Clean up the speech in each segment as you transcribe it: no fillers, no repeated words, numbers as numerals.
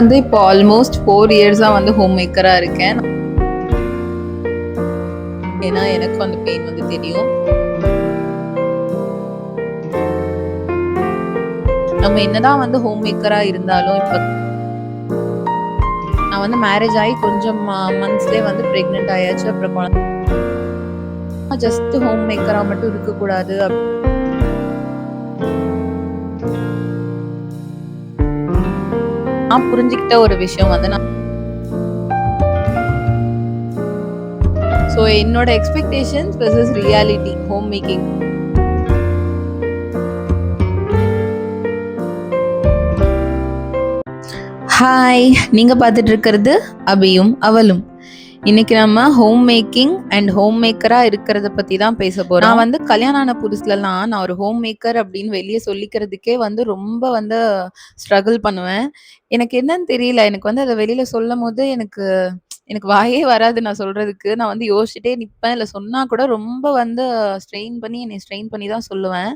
வந்து இப்போ ஆல்மோஸ்ட் 4 இயர்ஸா வந்து ஹோம் மேக்கரா இருக்கேன். ஏன்னா எனக்கும் அந்த பெயின் வந்து தெரியும். நம்ம என்னதான் வந்து ஹோம் மேக்கரா இருந்தாலும், இப்ப நான் வந்து மேரேஜ் ஆகி கொஞ்சம் மந்த்ஸ்லயே வந்து பிரெக்னன்ட் ஆயாச்சு. அப்புறம் ஜஸ்ட் ஹோம் மேக்கரா மட்டும் இருக்கக்கூடாது. நான் புரிஞ்சுக்கிட்ட ஒரு விஷயம் வந்து ஸோ என்னோட expectations versus reality home making. Hi, நீங்க பார்த்துட்டு இருக்கிறது அபியும் அவளும். இன்னைக்கு நம்ம ஹோம் மேக்கிங் அண்ட் ஹோம் மேக்கரா இருக்கிறத பத்தி தான் பேச போறோம். நான் வந்து கல்யாணம் ஆன புதுசுலலாம் நான் ஒரு ஹோம் மேக்கர் அப்படின்னு வெளியே சொல்லிக்கிறதுக்கே வந்து ரொம்ப வந்து ஸ்ட்ரகிள் பண்ணுவேன். எனக்கு என்னன்னு தெரியல. எனக்கு வந்து அதை வெளியில சொல்லும் போது எனக்கு எனக்கு வாயே வராது நான் சொல்றதுக்கு. நான் வந்து யோசிச்சுட்டே நிப்பேன். இல்ல சொன்னா கூட ரொம்ப வந்து என்னை ஸ்ட்ரெயின் பண்ணி தான் சொல்லுவேன்.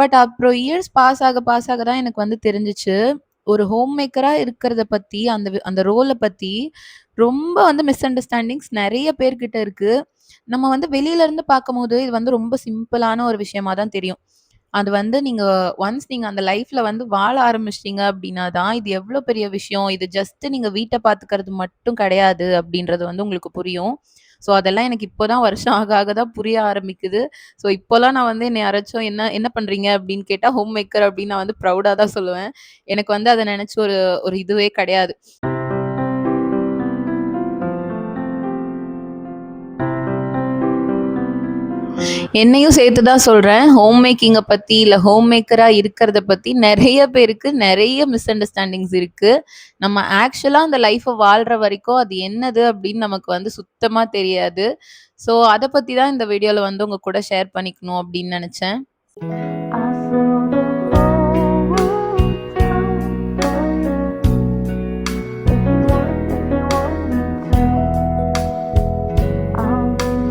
பட் அப்புறம் இயர்ஸ் பாஸ் ஆக தான் எனக்கு வந்து தெரிஞ்சுச்சு. ஒரு ஹோம் மேக்கரா இருக்கிறத பத்தி, அந்த ரோல பத்தி ரொம்ப வந்து மிஸ் அண்டர்ஸ்டாண்டிங்ஸ் நெறைய பேர்கிட்ட இருக்கு. நம்ம வந்து வெளியில இருந்து பார்க்கும்போது, இது வந்து ரொம்ப சிம்பிளான ஒரு விஷயமா தான் தெரியும். அது வந்து நீங்க அந்த லைஃப்ல வந்து வாழ ஆரம்பிச்சிட்டீங்க அப்டின்னா தான், இது எவ்ளோ பெரிய விஷயம். இது ஜஸ்ட் நீங்க வீட்ட பார்த்துக்கிறது மட்டும் கிடையாது அப்டின்றது வந்து உங்களுக்கு புரியும். ஸோ அதெல்லாம் எனக்கு இப்போ தான் வருஷம் ஆக ஆக தான் புரிய ஆரம்பிக்குது. ஸோ இப்போலாம் நான் வந்து என்னை யாராச்சும் என்ன என்ன பண்றீங்க அப்டின்னு கேட்டா, ஹோம் மேக்கர் அப்டின்னு நான் வந்து ப்ரவுடா தான் சொல்லுவேன். எனக்கு வந்து அத நெனச்சு ஒரு ஒரு இதுவே கிடையாது. என்னையும் சேர்த்து தான் சொல்றேன். ஹோம் மேக்கிங்க பத்தி, இல்ல ஹோம் மேக்கரா இருக்கிறத பத்தி நெறைய பேருக்கு நெறைய மிஸ் அண்டர்ஸ்டாண்டிங்ஸ் இருக்கு. நம்ம ஆக்சுவலா அந்த லைஃப வாழ்ற வரைக்கும் அது என்னது அப்படின்னு நமக்கு வந்து சுத்தமா தெரியாது. ஸோ அத பத்தி தான் இந்த வீடியோல வந்து உங்க கூட ஷேர் பண்ணிக்கணும் அப்படின்னு நெனச்சேன்.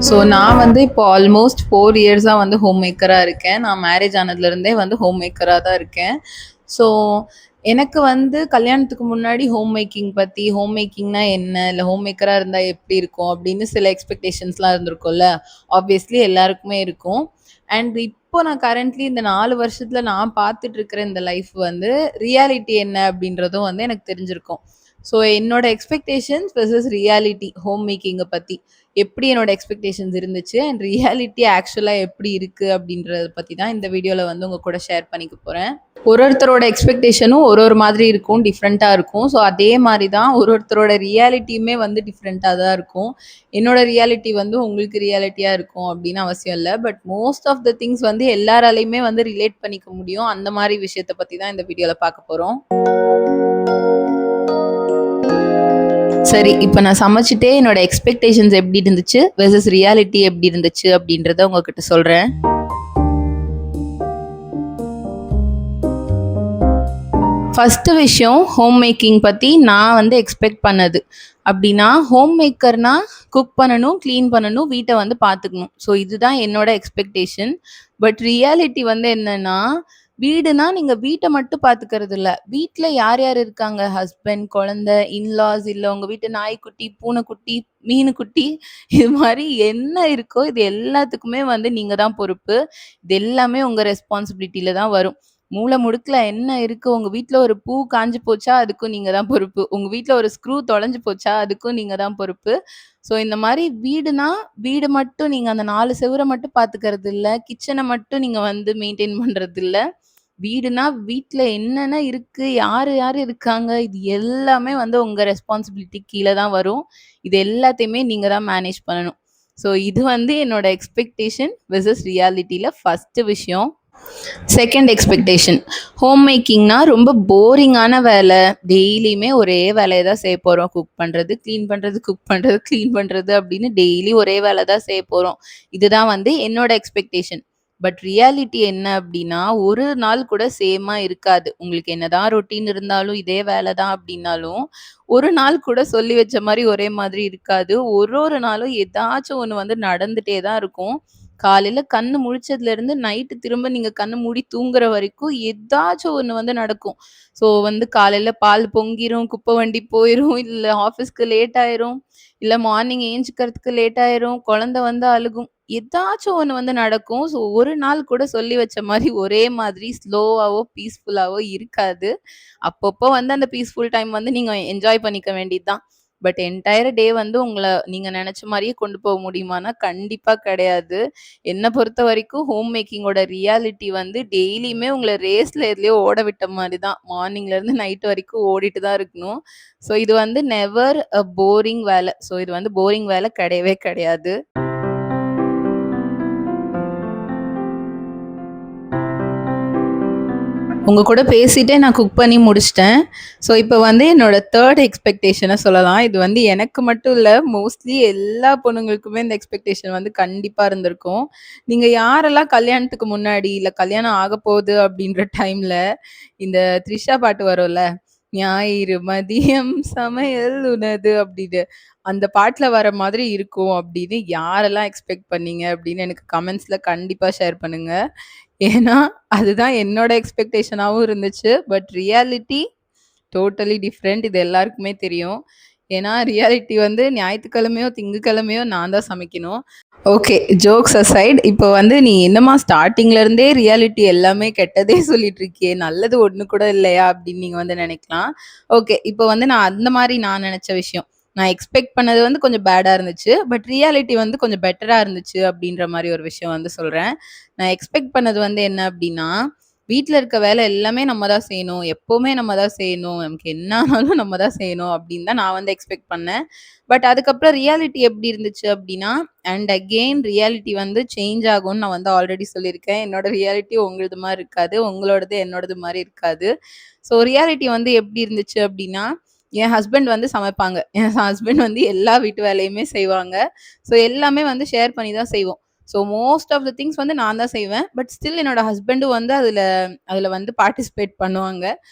ஸோ நான் வந்து இப்போ ஆல்மோஸ்ட் 4 இயர்ஸா வந்து ஹோம் மேக்கரா இருக்கேன். நான் மேரேஜ் ஆனதுலேருந்தே வந்து ஹோம் மேக்கரா தான் இருக்கேன். ஸோ எனக்கு வந்து கல்யாணத்துக்கு முன்னாடி ஹோம் மேக்கிங்னா என்ன? இல்ல ஹோம் மேக்கரா இருந்தா எப்படி இருக்கும்? அப்படின்னு சில எக்ஸ்பெக்டேஷன்ஸ்லாம் இருந்திருக்கும்ல. ஆப்வியஸ்லி எல்லாருக்குமே இருக்கும். அண்ட் இப்போ நான் கரண்ட்லி இந்த 4 வருஷத்துல நான் பார்த்துட்டு இருக்கிற இந்த லைஃப் வந்து ரியாலிட்டி என்ன அப்படின்றதும் வந்து எனக்கு தெரிஞ்சிருக்கும். ஸோ என்னோட எக்ஸ்பெக்டேஷன்ஸ் வெர்சஸ் ரியாலிட்டி ஹோம் மேக்கிங்க பத்தி. எப்படி என்னோட எக்ஸ்பெக்டேஷன்ஸ் இருந்துச்சு அண்ட் ரியாலிட்டி ஆக்சுவலா எப்படி இருக்கு அப்படின்றத பத்தி தான் இந்த வீடியோல வந்து உங்க கூட ஷேர் பண்ணிக்க போறேன். ஒருத்தரோட எக்ஸ்பெக்டேஷனும் ஒரு மாதிரி இருக்கும், டிஃப்ரெண்ட்டா இருக்கும். ஸோ அதே மாதிரி தான் ஒருத்தரோட ரியாலிட்டியுமே வந்து டிஃப்ரெண்ட்டா தான் இருக்கும். என்னோட ரியாலிட்டி வந்து உங்களுக்கு ரியாலிட்டியா இருக்கும் அப்படின்னு அவசியம் இல்ல. But most of the things வந்து எல்லாராலையுமே வந்து ரிலேட் பண்ணிக்க முடியும். அந்த மாதிரி விஷயத்த பத்தி தான் இந்த வீடியோல பார்க்க போறோம். சரி, இப்ப நான் சமைச்சுட்டே என்னோட எக்ஸ்பெக்டேஷன்ஸ் எப்படி இருந்துச்சு வெர்சஸ் ரியாலிட்டி எப்படி இருந்துச்சு அப்படின்றத உங்ககிட்ட சொல்றேன். ஃபர்ஸ்ட் விஷயம் ஹோம் மேக்கிங் பத்தி நான் வந்து எக்ஸ்பெக்ட் பண்ணது. அப்படின்னா ஹோம் மேக்கர்னா குக் பண்ணணும், கிளீன் பண்ணணும், வீட்டை வந்து பார்த்துக்கணும். ஸோ இதுதான் என்னோட எக்ஸ்பெக்டேஷன். பட் ரியாலிட்டி வந்து என்னன்னா, வீடுனா நீங்க வீட்டை மட்டும் பார்த்துக்கிறது இல்ல. வீட்ல யார் யார் இருக்காங்க? ஹஸ்பண்ட், குழந்தை, இன்லாஸ், இல்ல உங்க வீட்டு நாய்க்குட்டி, பூனைக்குட்டி, மீனுக்குட்டி, இது மாதிரி என்ன இருக்கோ இது எல்லாத்துக்குமே வந்து நீங்க தான் பொறுப்பு. இது எல்லாமே உங்க ரெஸ்பான்சிபிலிட்டில தான் வரும். மூலை முடுக்குல என்ன இருக்கு? உங்க வீட்ல ஒரு பூ காஞ்சு போச்சா? அதுக்கும் நீங்க தான் பொறுப்பு. உங்க வீட்ல ஒரு ஸ்க்ரூ தொலைஞ்சு போச்சா? அதுக்கும் நீங்க தான் பொறுப்பு. ஸோ இந்த மாரி வீடுனா, வீடு மட்டும் நீங்க அந்த 4 செவுர மட்டும் பார்த்துக்கிறது இல்ல. கிச்சன மட்டும் நீங்க வந்து மெயின்டெயின் பண்றது இல்ல. வீடுனா வீட்ல என்னென்ன இருக்கு? யாரு யாரு இருக்காங்க? இது எல்லாமே வந்து உங்க ரெஸ்பான்சிபிலிட்டி கீழ தான் வரும். இது எல்லாத்தையுமே நீங்க தான் மேனேஜ் பண்ணணும். ஸோ இது வந்து என்னோட எக்ஸ்பெக்டேஷன் வெர்சஸ் ரியாலிட்டில ஃபர்ஸ்ட் விஷயம். Second expectation. ஹோம் மேக்கிங்னா ரொம்ப போரிங்கான வேலை. டெய்லியுமே ஒரே வேலைய தான் செய்ய போறோம். குக் பண்றது, கிளீன் பண்றது, குக் பண்றது, கிளீன் பண்றது அப்படின்னு டெய்லி ஒரே வேலை தான் செய்ய போறோம். இதுதான் வந்து என்னோட எக்ஸ்பெக்டேஷன். பட் ரியாலிட்டி என்ன அப்படின்னா, ஒரு நாள் கூட சேமா இருக்காது. உங்களுக்கு என்னதான் ரொட்டீன் இருந்தாலும், இதே வேலை தான் அப்படின்னாலும், ஒரு நாள் கூட சொல்லி வச்ச மாரி ஒரே மாதிரி இருக்காது. ஒரு ஒரு நாளும் ஏதாச்சும் ஒண்ணு வந்து நடந்துட்டே தான் இருக்கும். காலையில கண்ணு முழிச்சதுலேருந்து நைட்டு திரும்ப நீங்க கண்ணு மூடி தூங்குற வரைக்கும் ஏதாச்சும் ஒண்ணு வந்து நடக்கும். ஸோ வந்து காலையில பால் பொங்கிரும், குப்பை வண்டி போயிரும், இல்ல ஆஃபீஸ்க்கு லேட் ஆயிரும், இல்ல மார்னிங் ஏஞ்சுக்கிறதுக்கு லேட் ஆயிரும், குழந்தை வந்து அழுகும். ஏதாச்சும் ஒண்ணு வந்து நடக்கும். ஸோ ஒரு நாள் கூட சொல்லி வச்ச மாரி ஒரே மாதிரி ஸ்லோவாவோ, பீஸ்ஃபுல்லாவோ இருக்காது. அப்பப்போ வந்து அந்த பீஸ்ஃபுல் டைம் வந்து நீங்க என்ஜாய் பண்ணிக்க வேண்டியது தான். பட் என்டையர் டே வந்து உங்கள நீங்க நெனச்ச மாரியே கொண்டு போக முடியுமான்னா, கண்டிப்பா கிடையாது. என்ன பொறுத்தவரைக்கும் ஹோம் மேக்கிங்கோட ரியாலிட்டி வந்து டெய்லியுமே உங்கள ரேஸ்ல எதுலயோ ஓட விட்ட மாரி தான். மார்னிங்லேருந்து நைட் வரைக்கும் ஓடிட்டு தான் இருக்கணும். ஸோ இது வந்து நெவர் அ போரிங் வேல. ஸோ இது வந்து போரிங் வேல கிடையவே கிடையாது. உங்க கூட பேசிட்டே நான் குக் பண்ணி முடிச்சுட்டேன். ஸோ இப்ப வந்து என்னோட 3 எக்ஸ்பெக்டேஷன சொல்லலாம். இது வந்து எனக்கு மட்டும் இல்ல, மோஸ்ட்லி எல்லா பொண்ணுங்களுக்குமே இந்த எக்ஸ்பெக்டேஷன் வந்து கண்டிப்பா இருந்திருக்கும். நீங்க யாரெல்லாம் கல்யாணத்துக்கு முன்னாடி, இல்ல கல்யாணம் ஆகப்போகுது அப்படின்ற டைம்ல, இந்த த்ரிஷா பாட்டு வரும்ல, "ஞாயிறு மதியம் சமையல் உனது" அப்படின்னு. அந்த பாட்டுல வர மாதிரி இருக்கும் அப்படின்னு யாரெல்லாம் எக்ஸ்பெக்ட் பண்ணீங்க அப்படின்னு எனக்கு கமெண்ட்ஸ்ல கண்டிப்பா ஷேர் பண்ணுங்க. ஏன்னா, அதுதான் என்னோட எக்ஸ்பெக்டேஷனாவும் இருந்துச்சு. But reality totally different. இது எல்லாருக்குமே தெரியும். ஏன்னா, ரியாலிட்டி வந்து ஞாயித்துக்கிழமையோ, திங்கட்கிழமையோ நான் தான் சமைக்கணும். ஓகே. Jokes aside. இப்போ வந்து நீ என்னம்மா ஸ்டார்ட்டிங்ல இருந்தே ரியாலிட்டி எல்லாமே கெட்டதே சொல்லிட்டு இருக்கியே! நல்லது ஒண்ணு கூட இல்லையா? அப்படின்னு நீங்க வந்து நெனைக்கலாம். ஓகே. இப்போ வந்து நான் அந்த மாரி நான் நெனச்ச விஷயம். நான் எக்ஸ்பெக்ட் பண்ணது வந்து கொஞ்சம் பேடா இருந்துச்சு. பட் ரியாலிட்டி வந்து கொஞ்சம் பெட்டரா இருந்துச்சு அப்படின்ற மாரி ஒரு விஷயம் வந்து சொல்றேன். நான் எக்ஸ்பெக்ட் பண்ணது வந்து என்ன அப்படின்னா, வீட்ல இருக்க வேலை எல்லாமே நம்ம தான் செய்யணும். எப்பவுமே நம்ம தான் செய்யணும். நமக்கு என்ன ஆனாலும் நம்ம தான் செய்யணும் அப்படின்னு தான் நான் வந்து எக்ஸ்பெக்ட் பண்ணேன். பட் அதுக்கப்புறம் ரியாலிட்டி எப்படி இருந்துச்சு அப்படின்னா, அண்ட் அகெயின் ரியாலிட்டி வந்து சேஞ்ச் ஆகும்னு நான் வந்து ஆல்ரெடி சொல்லியிருக்கேன். என்னோட ரியாலிட்டி உங்களது மாரி இருக்காது. உங்களோடது என்னோடது மாரி இருக்காது. ஸோ ரியாலிட்டி வந்து எப்படி இருந்துச்சு அப்படின்னா, என் ஹஸ்பண்ட் வந்து சமைப்பாங்க. என் ஹஸ்பண்ட் வந்து எல்லா வீட்டு வேலையுமே செய்வாங்க. ஸோ எல்லாமே வந்து ஷேர் பண்ணி தான் செய்வோம். So most of the things வந்து நான் தான் செய்வேன். பட் ஸ்டில் என்னோட ஹஸ்பண்டும் வந்து அதுல அதுல வந்து பார்ட்டிசிபேட் பண்ணுவாங்க.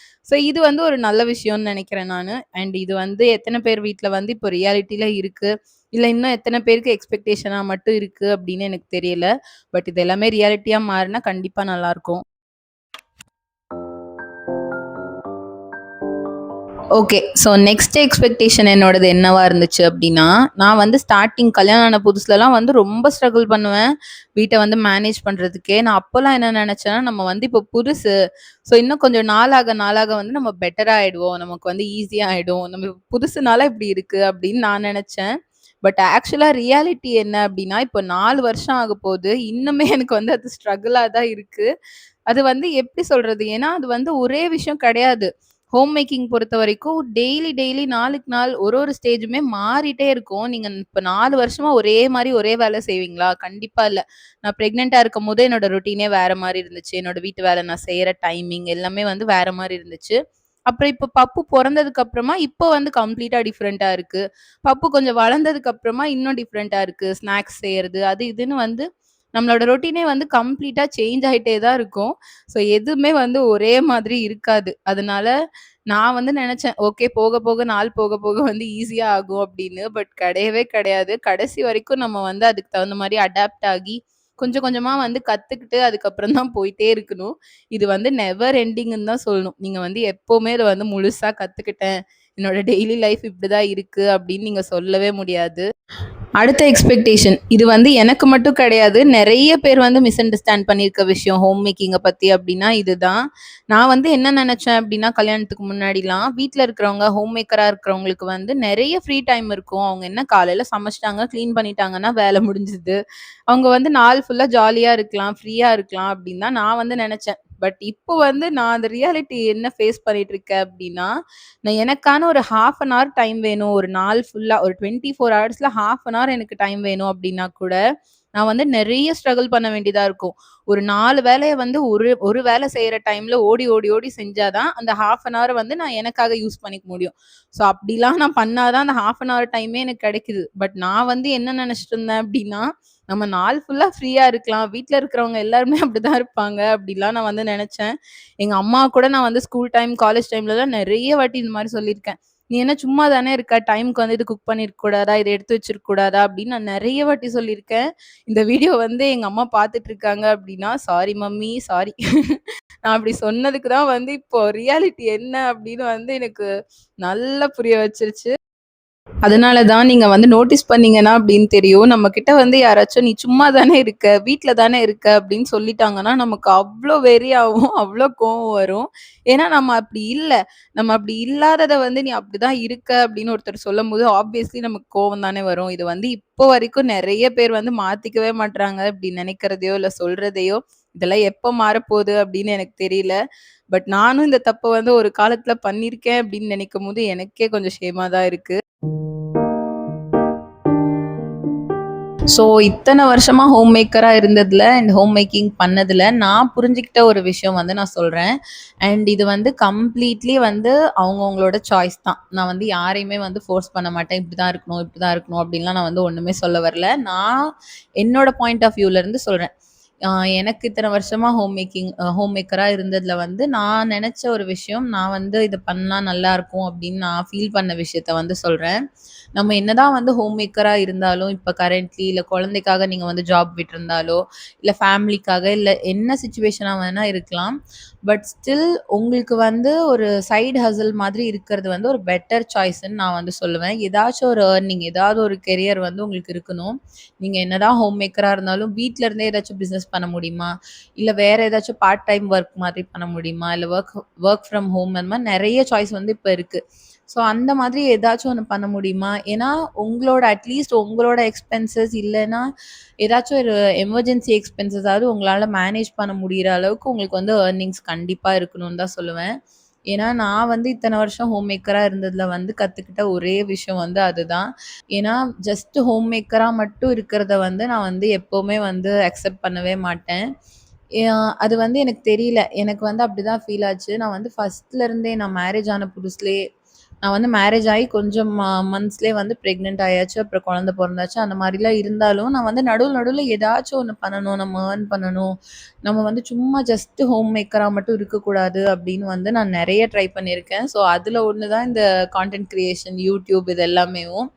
ஸோ இது வந்து ஒரு நல்ல விஷயம்னு நெனைக்கிறேன் நானு. அண்ட் இது வந்து எத்தன பேர் வீட்ல வந்து இப்போ ரியாலிட்டில இருக்கு. இல்ல இன்னும் எத்தன பேருக்கு எக்ஸ்பெக்டேஷனா மட்டும் இருக்கு அப்படின்னு எனக்கு தெரியல. பட் இது எல்லாமே ரியாலிட்டியா மாறுனா கண்டிப்பா நல்லாருக்கும். ஓகே. ஸோ நெக்ஸ்ட் எக்ஸ்பெக்டேஷன் என்னோடது என்னவா இருந்துச்சு அப்டின்னா, நான் வந்து ஸ்டார்ட்டிங் கல்யாணம் ஆன புதுசுலலாம் வந்து ரொம்ப ஸ்ட்ரகிள் பண்ணுவேன். வீட்ட வந்து மேனேஜ் பண்றதுக்கே. நான் அப்போலாம் என்ன நெனச்சேன்னா, நம்ம வந்து இப்போ புதுசு. ஸோ இன்னும் கொஞ்சம் நாளாக நாளாக வந்து நம்ம பெட்டரா ஆயிடுவோம். நமக்கு வந்து ஈஸியா ஆயிடும். நம்ம புதுசுனால இப்டி இருக்கு அப்டின்னு நான் நெனச்சேன். பட் ஆக்சுவலா ரியாலிட்டி என்ன அப்டின்னா, இப்போ 4 வருஷம் ஆகப்போது. இன்னுமே எனக்கு வந்து அது ஸ்ட்ரகிளா தான் இருக்கு. அது வந்து எப்டி சொல்றது? ஏன்னா, அது வந்து ஒரே விஷயம் கிடையாது. ஹோம் மேக்கிங் பொறுத்தவரைக்கும் டெய்லி டெய்லி நாளுக்கு நாள் ஒரு ஒரு ஸ்டேஜுமே மாறிட்டே இருக்கும். நீங்க இப்ப 4 வருஷமா ஒரே மாரி ஒரே வேலை செய்வீங்களா? கண்டிப்பா இல்ல. நான் பிரெக்னன்ட்டா இருக்கும்போது என்னோட ரொட்டீனே வேற மாரி இருந்துச்சு. என்னோட வீட்டு வேலை நான் செய்ற டைமிங் எல்லாமே வந்து வேற மாரி இருந்துச்சு. அப்புறம் இப்ப பப்பு பொறந்ததுக்கு அப்புறமா இப்போ வந்து கம்ப்ளீட்டா டிஃபரெண்ட்டா இருக்கு. பப்பு கொஞ்சம் வளர்ந்ததுக்கு அப்புறமா இன்னும் டிஃபரெண்ட்டா இருக்கு. ஸ்நாக்ஸ் செய்யறது அது இதுன்னு வந்து நம்மளோட ரொட்டீனே வந்து கம்ப்ளீட்டா சேஞ்ச் ஆயிட்டே தான் இருக்கும். ஸோ எதுவுமே வந்து ஒரே மாதிரி இருக்காது. அதனால நான் வந்து நெனச்சேன், ஓகே போக போக நாள் போக போக வந்து ஈஸியா ஆகும் அப்படின்னு. பட் கிடையவே கிடையாது. கடைசி வரைக்கும் நம்ம வந்து அதுக்கு தகுந்த மாரி அடாப்ட் ஆகி, கொஞ்சம் கொஞ்சமா வந்து கத்துக்கிட்டு அதுக்கப்புறம் தான் போயிட்டே இருக்கணும். இது வந்து நெவர் எண்டிங்ன்னு தான் சொல்லணும். நீங்க வந்து எப்பவுமே இத வந்து முழுசா கத்துக்கிட்டேன். என்னோட டெய்லி லைஃப் இப்படிதான் இருக்கு அப்படின்னு நீங்க சொல்லவே முடியாது. அடுத்த எக்ஸ்பெக்டேஷன். இது வந்து எனக்கு மட்டும் கிடையாது. நெறைய பேர் வந்து மிஸ் அண்டர்ஸ்டாண்ட் பண்ணியிருக்க விஷயம் ஹோம் மேக்கிங்க பத்தி அப்டின்னா இதுதான். நான் வந்து என்ன நெனச்சேன் அப்டின்னா, கல்யாணத்துக்கு முன்னாடிலாம் வீட்ல இருக்கிறவங்க, ஹோம் மேக்கரா இருக்கிறவங்களுக்கு வந்து நெறைய ஃப்ரீ டைம் இருக்கும். அவங்க என்ன காலையில சமைச்சுட்டாங்க, கிளீன் பண்ணிட்டாங்கன்னா வேல முடிஞ்சுது. அவங்க வந்து நாள் ஃபுல்லா ஜாலியா இருக்கலாம், ஃப்ரீயா இருக்கலாம் அப்டின்னு தான் நான் வந்து நெனச்சேன். பட் இப்போ வந்து நான் அந்த ரியாலிட்டி என்ன ஃபேஸ் பண்ணிட்டு இருக்கேன் அப்டின்னா, நான் எனக்கான ஒரு 1/2 அன் ஹவர் டைம் வேணும். ஒரு நாள் ஃபுல்லா ஒரு 24 ஹவர்ஸ்ல 1/2 அன் ஹவர் எனக்கு டைம் வேணும் அப்டின்னா கூட, நான் வந்து நெறைய ஸ்ட்ரகிள் பண்ண வேண்டியதா இருக்கும். ஒரு 4 வேலைய வந்து ஒரு ஒரு வேலை செய்ற டைம்ல ஓடி, ஓடி, ஓடி செஞ்சா தான் அந்த 1/2 அன் ஹவர் வந்து நான் எனக்காக யூஸ் பண்ணிக்க முடியும். ஸோ அப்டிலாம் நான் பண்ணா தான் அந்த 1/2 அன் ஹவர் டைமே எனக்கு கிடைக்குது. பட் நான் வந்து என்ன நெனச்சுட்டு இருந்தேன் அப்டின்னா, நம்ம நாள் ஃபுல்லா ஃப்ரீயா இருக்கலாம். வீட்ல இருக்கிறவங்க எல்லாருமே அப்படிதான் இருப்பாங்க. அப்படிலாம் நான் வந்து நெனச்சேன். எங்க அம்மா கூட நான் வந்து ஸ்கூல் டைம், காலேஜ் டைம்லலாம் நெறைய வாட்டி இந்த மாரி சொல்லியிருக்கேன். "நீ என்ன சும்மா தானே இருக்க. டைம்க்கு வந்து இது குக் பண்ணியிருக்க கூடாதா? இத எடுத்து வச்சிருக்க கூடாதா?" அப்படின்னு நான் நெறைய வாட்டி சொல்லியிருக்கேன். இந்த வீடியோ வந்து எங்க அம்மா பார்த்துட்டு இருக்காங்க அப்படின்னா, "சாரி மம்மி, சாரி." நான் அப்படி சொன்னதுக்கு தான் வந்து இப்போ ரியாலிட்டி என்ன அப்படின்னு வந்து எனக்கு நல்லா புரிய வச்சுருச்சு. அதனால தான் நீங்க வந்து நோட்டீஸ் பண்ணீங்கன்னா அப்படின்னு தெரியும். நம்ம கிட்ட வந்து யாராச்சும் "நீ சும்மா தானே இருக்க, வீட்ல தானே இருக்க" அப்படின்னு சொல்லிட்டாங்கன்னா, நமக்கு அவ்ளோ வெறியாவும், அவ்ளோ கோவம் வரும். ஏன்னா நம்ம அப்படி இல்ல. நம்ம அப்படி இல்லாதத வந்து "நீ அப்படிதான் இருக்க" அப்படின்னு ஒருத்தர் சொல்லும்போது, ஆப்வியஸ்லி நமக்கு கோவம் தானே வரும். இது வந்து இப்போ வரைக்கும் நெறைய பேர் வந்து மாத்திக்கவே மாட்றாங்க. இப்படி நெனைக்கிறதையோ, இல்ல சொல்றதையோ. இதெல்லாம் எப்ப மாறப்போது அப்படின்னு எனக்கு தெரியல. பட் நானும் இந்த தப்ப வந்து ஒரு காலத்துல பண்ணியிருக்கேன் அப்படின்னு நெனைக்கும்போது, எனக்கே கொஞ்சம் ஷேமா தான் இருக்கு. ஸோ, இத்தன வருஷமா ஹோம் மேக்கரா இருந்ததுல அண்ட் ஹோம் மேக்கிங் பண்ணதுல நான் புரிஞ்சுக்கிட்ட ஒரு விஷயம் வந்து நான் சொல்றேன். அண்ட் இது வந்து கம்ப்ளீட்லி வந்து அவங்கவங்களோட சாய்ஸ் தான். நான் வந்து யாரையுமே வந்து ஃபோர்ஸ் பண்ண மாட்டேன். இப்படிதான் இருக்கணும், இப்படிதான் இருக்கணும் அப்படின்லாம் நான் வந்து ஒண்ணுமே சொல்ல வரல. நான் என்னோட பாயிண்ட் ஆஃப் வியூல இருந்து சொல்றேன். அ எனக்கு இத்தன வருஷமா ஹோம் மேக்கரா இருந்ததுல வந்து நான் நெனச்ச ஒரு விஷயம், நான் வந்து இது பண்ணா நல்லாருக்கும் அப்படின்னு நான் ஃபீல் பண்ண விஷயத்த வந்து சொல்றேன். நம்ம என்னதான் வந்து ஹோம் மேக்கரா இருந்தாலும், இப்ப கரண்ட்லி இல்ல குழந்தைக்காக நீங்க வந்து ஜாப் விட்டிருந்தாலோ, இல்ல ஃபேமிலிக்காக இல்ல என்ன சிச்சுவேஷனா வேணா இருக்கலாம். பட் ஸ்டில் உங்களுக்கு வந்து ஒரு சைடு ஹசில் மாதிரி இருக்கிறது வந்து ஒரு பெட்டர் சாய்ஸ்ன்னு நான் வந்து சொல்லுவேன். ஏதாச்சும் ஒரு ஏர்னிங், ஏதாவது ஒரு கெரியர் வந்து உங்களுக்கு இருக்கணும். நீங்க என்னதான் ஹோம் மேக்கரா இருந்தாலும், வீட்ல இருந்தே ஏதாச்சும் பிசினஸ் பண்ண முடியுமா? இல்ல வேற ஏதாச்சும் பார்ட் டைம் வொர்க் மாதிரி பண்ண முடியுமா? இல்ல வொர்க் ஃப்ரம் ஹோம் அந்த மாரி நெறைய சாய்ஸ் வந்து இப்ப இருக்கு. ஸோ அந்த மாதிரி ஏதாச்சும் ஒண்ணு பண்ண முடியுமா? ஏன்னா, உங்களோட அட்லீஸ்ட் உங்களோட எக்ஸ்பென்சஸ் இல்லன்னா, ஏதாச்சும் ஒரு எமர்ஜென்சி எக்ஸ்பென்சஸாவது உங்களால மேனேஜ் பண்ண முடியிற அளவுக்கு உங்களுக்கு வந்து ஏர்னிங்ஸ் கண்டிப்பா இருக்கணும்னு தான் சொல்லுவேன். ஏன்னா, நான் வந்து இத்தன வருஷம் ஹோம் மேக்கரா இருந்ததுல வந்து கத்துக்கிட்ட ஒரே விஷயம் வந்து அதுதான். ஏன்னா, ஜஸ்ட் ஹோம் மேக்கரா மட்டும் இருக்கிறத வந்து நான் வந்து எப்பவுமே வந்து அக்செப்ட் பண்ணவே மாட்டேன். அது வந்து எனக்கு தெரியல. எனக்கு வந்து அப்படிதான் ஃபீல் ஆச்சு. நான் வந்து ஃபர்ஸ்ட்ல இருந்தே நான் மேரேஜ் ஆன புதுசுலயே நான் வந்து மேரேஜ் ஆயி கொஞ்சம் மந்த்ஸ்லயே வந்து பிரெக்னன்ட் ஆயாச்சு. அப்புறம் குழந்தை பொறந்தாச்சு. அந்த மாரிலாம் இருந்தாலும், நான் வந்து நடுவுல நடுவுல ஏதாச்சும் ஒண்ணு பண்ணணும். நம்ம ஏர்ன் பண்ணணும். நம்ம வந்து சும்மா ஜஸ்ட் ஹோம் மேக்கரா மட்டும் இருக்கக்கூடாது அப்படின்னு வந்து நான் நெறைய ட்ரை பண்ணியிருக்கேன். ஸோ, அதுல ஒண்ணு தான் இந்த கான்டென்ட் கிரியேஷன், யூடியூப் இது எல்லாமேவும்.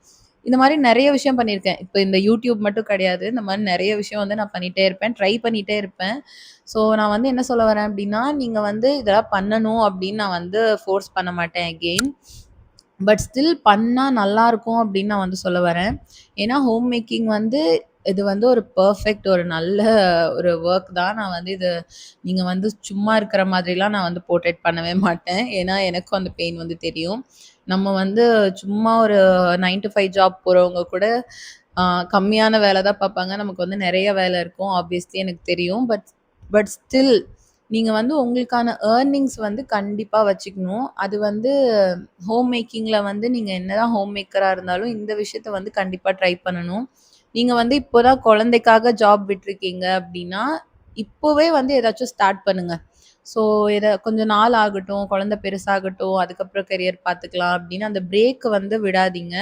இந்த மாரி நெறைய விஷயம் பண்ணியிருக்கேன். இப்ப இந்த யூடியூப் மட்டும் கிடையாது. இந்த மாரி நெறைய விஷயம் வந்து நான் பண்ணிட்டே இருப்பேன். ட்ரை பண்ணிட்டே இருப்பேன். ஸோ, நான் வந்து என்ன சொல்ல வரேன் அப்டின்னா, நீங்க வந்து இதெல்லாம் பண்ணணும் அப்டின்னு நான் வந்து ஃபோர்ஸ் பண்ண மாட்டேன் அகெயின். பட் ஸ்டில் பண்ணா நல்லாருக்கும் அப்டின்னு நான் வந்து சொல்ல வரேன். ஏன்னா, ஹோம் மேக்கிங் வந்து இது வந்து ஒரு பெர்ஃபெக்ட் ஒரு நல்ல ஒரு வொர்க் தான். நான் வந்து இது நீங்க வந்து சும்மா இருக்கிற மாதிரிலாம் நான் வந்து போர்ட்ரேட் பண்ணவே மாட்டேன். ஏன்னா, எனக்கும் அந்த பெயின் வந்து தெரியும். நம்ம வந்து சும்மா ஒரு 9 to 5 ஜாப் போறவங்க கூட அ கம்மியான வேல தான் பார்ப்பாங்க. நமக்கு வந்து நெறைய வேல இருக்கும். ஆப்வியஸ்லி எனக்கு தெரியும். பட் பட் ஸ்டில் நீங்க வந்து உங்களுக்கான ஏர்னிங்ஸ் வந்து கண்டிப்பா வச்சுக்கணும். அது வந்து ஹோம் மேக்கிங்ல வந்து நீங்க என்னதான் ஹோம் மேக்கரா இருந்தாலும், இந்த விஷயத்த வந்து கண்டிப்பா ட்ரை பண்ணணும். நீங்க வந்து இப்போ தான் குழந்தைக்காக ஜாப் விட்டுருக்கீங்க அப்டின்னா, இப்பவே வந்து ஏதாச்சும் ஸ்டார்ட் பண்ணுங்க. ஸோ கொஞ்சம் நாள் ஆகட்டும், குழந்தை பெருசாகட்டும், அதுக்கப்புறம் கெரியர் பார்த்துக்கலாம் அப்டின்னு அந்த பிரேக் வந்து விடாதீங்க.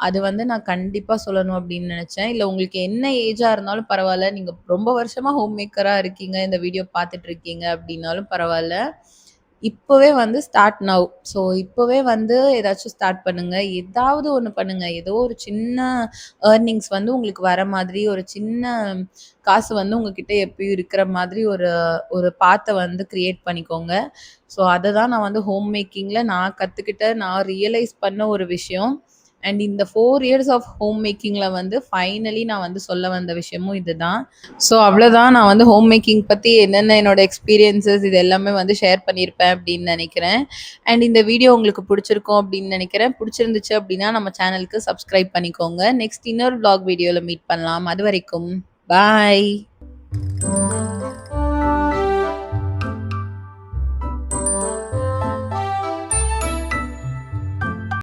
அது வந்து நான் கண்டிப்பா சொல்லணும் அப்டின்னு நெனச்சேன். இல்ல உங்களுக்கு என்ன ஏஜா இருந்தாலும் பரவால்ல. நீங்க ரொம்ப வருஷமா ஹோம் மேக்கரா இருக்கீங்க, இந்த வீடியோ பார்த்துட்டு இருக்கீங்க அப்டின்னாலும் பரவால்ல. இப்பவே வந்து ஸ்டார்ட் நவ். ஸோ இப்பவே வந்து ஏதாச்சும் ஸ்டார்ட் பண்ணுங்க. ஏதாவது ஒண்ணு பண்ணுங்க. ஏதோ ஒரு சின்ன ஏர்னிங்ஸ் வந்து உங்களுக்கு வர மாதிரி, ஒரு சின்ன காசு வந்து உங்ககிட்ட எப்பயும் இருக்கிற மாதிரி ஒரு ஒரு பாத்த வந்து கிரியேட் பண்ணிக்கோங்க. ஸோ அத தான் நான் வந்து ஹோம் மேக்கிங்ல நான் கத்துக்கிட்ட, நான் ரியலைஸ் பண்ண ஒரு விஷயம். அண்ட் இந்த 4 இயர்ஸ் ஆஃப் ஹோம் மேக்கிங்ல வந்து ஃபைனலி நான் வந்து சொல்ல வந்த விஷயமும் இதுதான். ஸோ அவ்வளோதான். நான் வந்து ஹோம் மேக்கிங் பத்தி என்னென்ன என்னோட எக்ஸ்பீரியன்ஸஸ் இது எல்லாமே வந்து ஷேர் பண்ணியிருப்பேன் அப்படின்னு நெனைக்கிறேன். அண்ட் இந்த வீடியோ உங்களுக்கு புடிச்சிருக்கும் அப்படின்னு நெனைக்கிறேன். புடிச்சிருந்துச்சு அப்படின்னா நம்ம சேனலுக்கு சப்ஸ்கிரைப் பண்ணிக்கோங்க. நெக்ஸ்ட் இன்னொரு விளாக் வீடியோல மீட் பண்ணலாம். அதுவரைக்கும் பாய்.